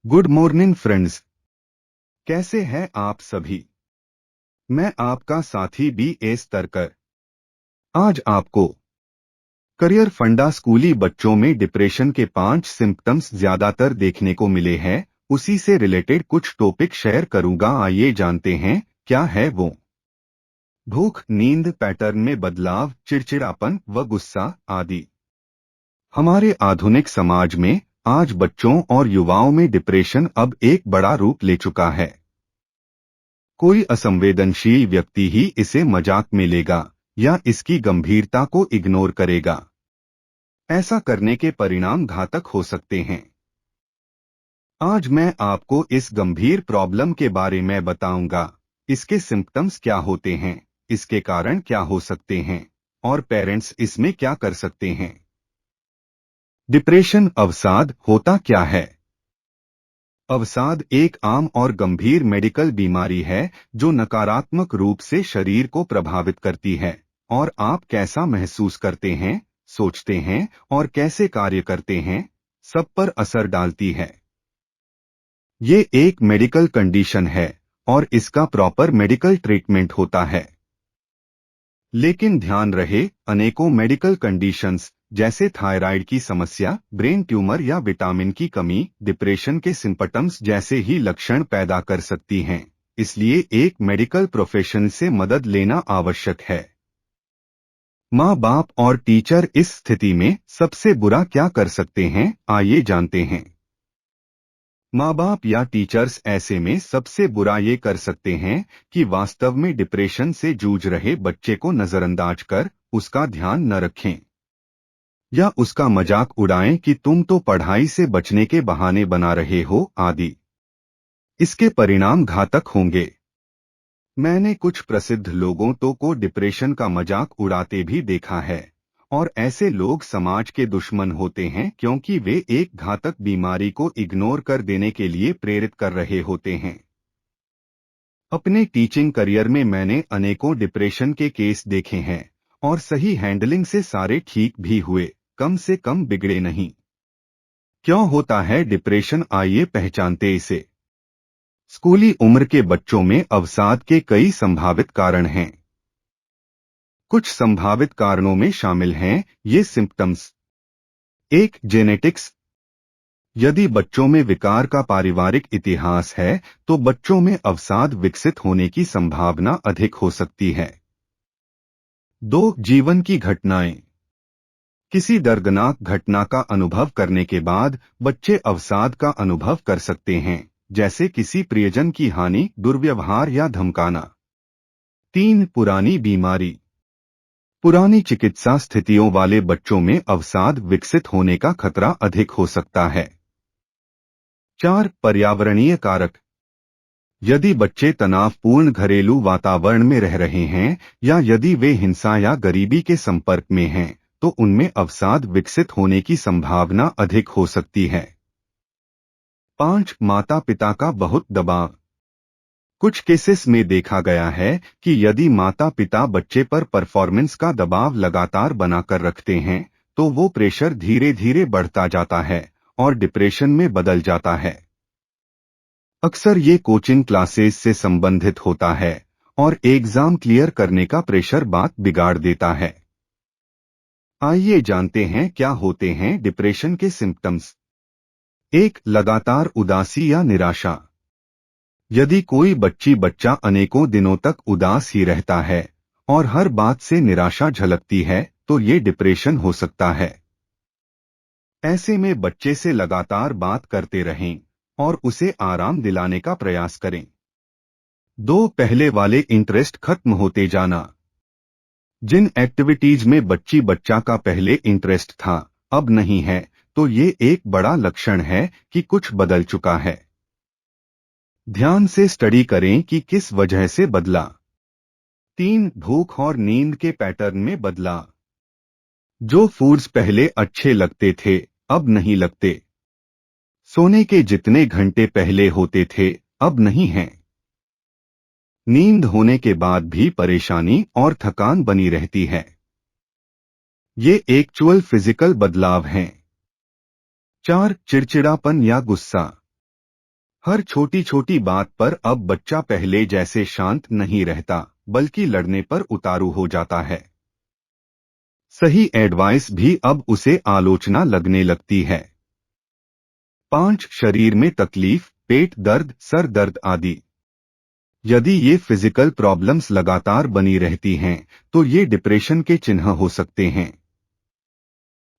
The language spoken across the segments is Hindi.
Good morning friends. कैसे हैं आप सभी? मैं आपका साथी BS तरकर। आज आपको करियर फंडा स्कूली बच्चों में डिप्रेशन के 5 सिम्पटम्स ज्यादातर देखने को मिले हैं, उसी से रिलेटेड कुछ टॉपिक शेयर करूंगा। आइए जानते हैं क्या है वो। भूख, नींद पैटर्न में बदलाव, चिड़चिड़ापन व गुस्सा आदि। हमारे आधुनिक समाज में आज बच्चों और युवाओं में डिप्रेशन अब एक बड़ा रूप ले चुका है। कोई असंवेदनशील व्यक्ति ही इसे मजाक में लेगा या इसकी गंभीरता को इग्नोर करेगा। ऐसा करने के परिणाम घातक हो सकते हैं। आज मैं आपको इस गंभीर प्रॉब्लम के बारे में बताऊंगा। इसके सिम्पटम्स क्या होते हैं, इसके कारण क्या हो सकते हैं और पेरेंट्स इसमें क्या कर सकते हैं। डिप्रेशन अवसाद होता क्या है? अवसाद एक आम और गंभीर मेडिकल बीमारी है जो नकारात्मक रूप से शरीर को प्रभावित करती है और आप कैसा महसूस करते हैं, सोचते हैं और कैसे कार्य करते हैं, सब पर असर डालती है। ये एक मेडिकल कंडीशन है और इसका प्रॉपर मेडिकल ट्रीटमेंट होता है। लेकिन ध्यान रहे, अनेकों मेडिकल कंडीशंस जैसे थायराइड की समस्या, ब्रेन ट्यूमर या विटामिन की कमी डिप्रेशन के सिम्पटम्स जैसे ही लक्षण पैदा कर सकती हैं। इसलिए एक मेडिकल प्रोफेशनल से मदद लेना आवश्यक है। माँ बाप और टीचर इस स्थिति में सबसे बुरा क्या कर सकते हैं, आइए जानते हैं। माँ बाप या टीचर्स ऐसे में सबसे बुरा ये कर सकते हैं कि वास्तव में डिप्रेशन से जूझ रहे बच्चे को नजरअंदाज कर उसका ध्यान न रखें या उसका मजाक उड़ाएं कि तुम तो पढ़ाई से बचने के बहाने बना रहे हो आदि। इसके परिणाम घातक होंगे। मैंने कुछ प्रसिद्ध लोगों को डिप्रेशन का मजाक उड़ाते भी देखा है और ऐसे लोग समाज के दुश्मन होते हैं क्योंकि वे एक घातक बीमारी को इग्नोर कर देने के लिए प्रेरित कर रहे होते हैं। अपने टीचिंग करियर में मैंने अनेकों डिप्रेशन के केस देखे हैं और सही हैंडलिंग से सारे ठीक भी हुए, कम से कम बिगड़े नहीं। क्यों होता है डिप्रेशन, आइए पहचानते इसे। स्कूली उम्र के बच्चों में अवसाद के कई संभावित कारण हैं। कुछ संभावित कारणों में शामिल हैं ये सिम्पटम्स। 1. जेनेटिक्स। यदि बच्चों में विकार का पारिवारिक इतिहास है तो बच्चों में अवसाद विकसित होने की संभावना अधिक हो सकती है। 2. जीवन की घटनाएं। किसी दर्दनाक घटना का अनुभव करने के बाद बच्चे अवसाद का अनुभव कर सकते हैं, जैसे किसी प्रियजन की हानि, दुर्व्यवहार या धमकाना। 3. पुरानी बीमारी। पुरानी चिकित्सा स्थितियों वाले बच्चों में अवसाद विकसित होने का खतरा अधिक हो सकता है। 4. पर्यावरणीय कारक। यदि बच्चे तनावपूर्ण घरेलू वातावरण में रह रहे हैं या यदि वे हिंसा या गरीबी के संपर्क में हैं तो उनमें अवसाद विकसित होने की संभावना अधिक हो सकती है। 5. माता पिता का बहुत दबाव। कुछ केसेस में देखा गया है कि यदि माता पिता बच्चे पर परफॉर्मेंस का दबाव लगातार बनाकर रखते हैं तो वो प्रेशर धीरे धीरे बढ़ता जाता है और डिप्रेशन में बदल जाता है। अक्सर ये कोचिंग क्लासेस से संबंधित होता है और एग्जाम क्लियर करने का प्रेशर बात बिगाड़ देता है। आइए जानते हैं क्या होते हैं डिप्रेशन के सिम्पटम्स। 1. लगातार उदासी या निराशा। यदि कोई बच्चा अनेकों दिनों तक उदास ही रहता है और हर बात से निराशा झलकती है तो ये डिप्रेशन हो सकता है। ऐसे में बच्चे से लगातार बात करते रहें और उसे आराम दिलाने का प्रयास करें। 2. पहले वाले इंटरेस्ट खत्म होते जाना। जिन एक्टिविटीज में बच्चा का पहले इंटरेस्ट था अब नहीं है तो ये एक बड़ा लक्षण है कि कुछ बदल चुका है। ध्यान से स्टडी करें कि किस वजह से बदला। 3. भूख और नींद के पैटर्न में बदलाव। जो फूड्स पहले अच्छे लगते थे अब नहीं लगते। सोने के जितने घंटे पहले होते थे अब नहीं हैं। नींद होने के बाद भी परेशानी और थकान बनी रहती है। ये एक्चुअल फिजिकल बदलाव हैं। 4. चिड़चिड़ापन या गुस्सा। हर छोटी छोटी बात पर अब बच्चा पहले जैसे शांत नहीं रहता, बल्कि लड़ने पर उतारू हो जाता है। सही एडवाइस भी अब उसे आलोचना लगने लगती है। 5. शरीर में तकलीफ, पेट दर्द, सर दर्द आदि। यदि ये फिजिकल प्रॉब्लम्स लगातार बनी रहती हैं, तो ये डिप्रेशन के चिन्ह हो सकते हैं।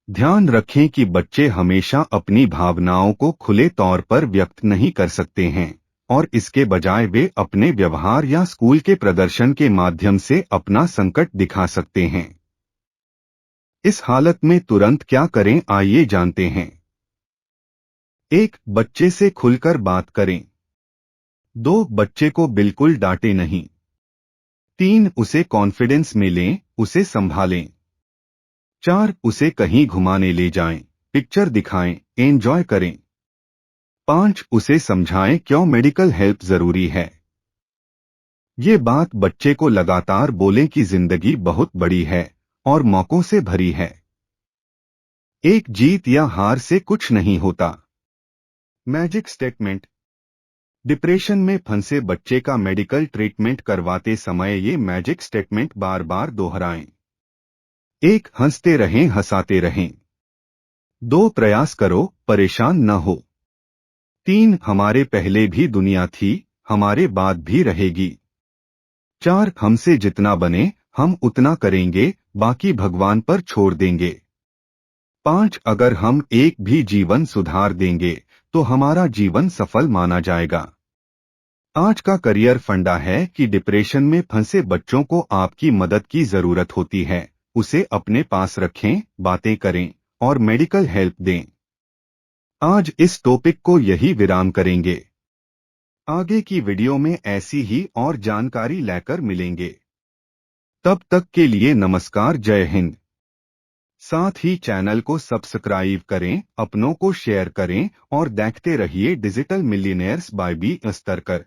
ध्यान रखें कि बच्चे हमेशा अपनी भावनाओं को खुले तौर पर व्यक्त नहीं कर सकते हैं, और इसके बजाय वे अपने व्यवहार या स्कूल के प्रदर्शन के माध्यम से अपना संकट दिखा सकते हैं। इस हालत में तुरंत क्या करें, आइए जानते हैं। 1. बच्चे से खुलकर बात करें। 2. बच्चे को बिल्कुल डांटे नहीं। 3. उसे कॉन्फिडेंस में लें, उसे संभालें। 4. उसे कहीं घुमाने ले जाएं, पिक्चर दिखाएं, एंजॉय करें। 5. उसे समझाएं क्यों मेडिकल हेल्प जरूरी है। ये बात बच्चे को लगातार बोलें कि जिंदगी बहुत बड़ी है और मौकों से भरी है। एक जीत या हार से कुछ नहीं होता। Magic statement. डिप्रेशन में फंसे बच्चे का मेडिकल ट्रीटमेंट करवाते समय ये मैजिक स्टेटमेंट बार बार दोहराएं। 1. हंसते रहें, हंसाते रहें। 2. प्रयास करो, परेशान न हो। 3. हमारे पहले भी दुनिया थी, हमारे बाद भी रहेगी। 4. हमसे जितना बने हम उतना करेंगे, बाकी भगवान पर छोड़ देंगे। 5. अगर हम एक भी जीवन सुधार देंगे तो हमारा जीवन सफल माना जाएगा। आज का करियर फंडा है कि डिप्रेशन में फंसे बच्चों को आपकी मदद की जरूरत होती है। उसे अपने पास रखें, बातें करें और मेडिकल हेल्प दें। आज इस टॉपिक को यही विराम करेंगे। आगे की वीडियो में ऐसी ही और जानकारी लेकर मिलेंगे। तब तक के लिए नमस्कार, जय हिंद। साथ ही चैनल को सब्सक्राइब करें, अपनों को शेयर करें और देखते रहिए डिजिटल मिलियनेयर्स बाय बी. अस्तरकर।